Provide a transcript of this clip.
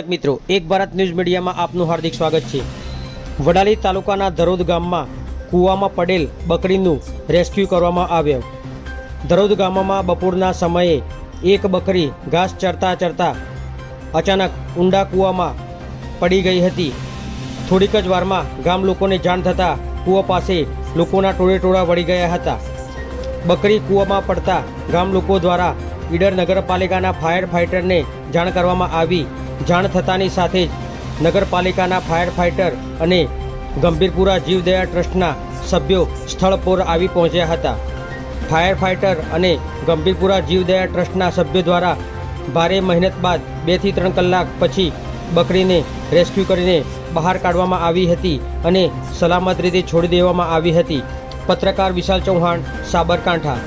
દર્शक मित्रों, एक Bharat news media में आपનું हार्दिक स्वागत है। वडाली तालुकाना धरोद गामમાં કૂવામાં પડેલ બકરીનું રેસ્ક્યુ કરવામાં આવ્યું। ધરોદ ગામમાં બપોરના સમયે એક બકરી ઘાસ ચરતા ચરતા અચાનક ઊંડા કૂવામાં પડી ગઈ હતી। થોડીક જ વારમાં ગામ લોકોને જાણ થતાં કૂવા પાસે લોકોના ટોળેટોળા વળી ગયા હતા। બકરી કૂવામાં પડતા ગામ લોકો દ્વારા ઈડર નગરપાલિકાના ફાયર ફાઇટરને જાણ કરવામાં આવી। જાણ થતાની સાથે જ નગરપાલિકાના ફાયર ફાઇટર અને ગંભીરપુરા જીવદયા ટ્રસ્ટના સભ્યો સ્થળ પર આવી પહોંચ્યા હતા। ફાયર ફાઇટર અને ગંભીરપુરા જીવદયા ટ્રસ્ટના સભ્યો દ્વારા ભારે મહેનત બાદ 2 થી 3 કલાક પછી બકરીને રેસ્ક્યુ કરીને બહાર કાઢવામાં આવી હતી અને સલામત રીતે છોડી દેવામાં આવી હતી। પત્રકાર વિશાલ ચૌહાણ, સાબરકાંઠા।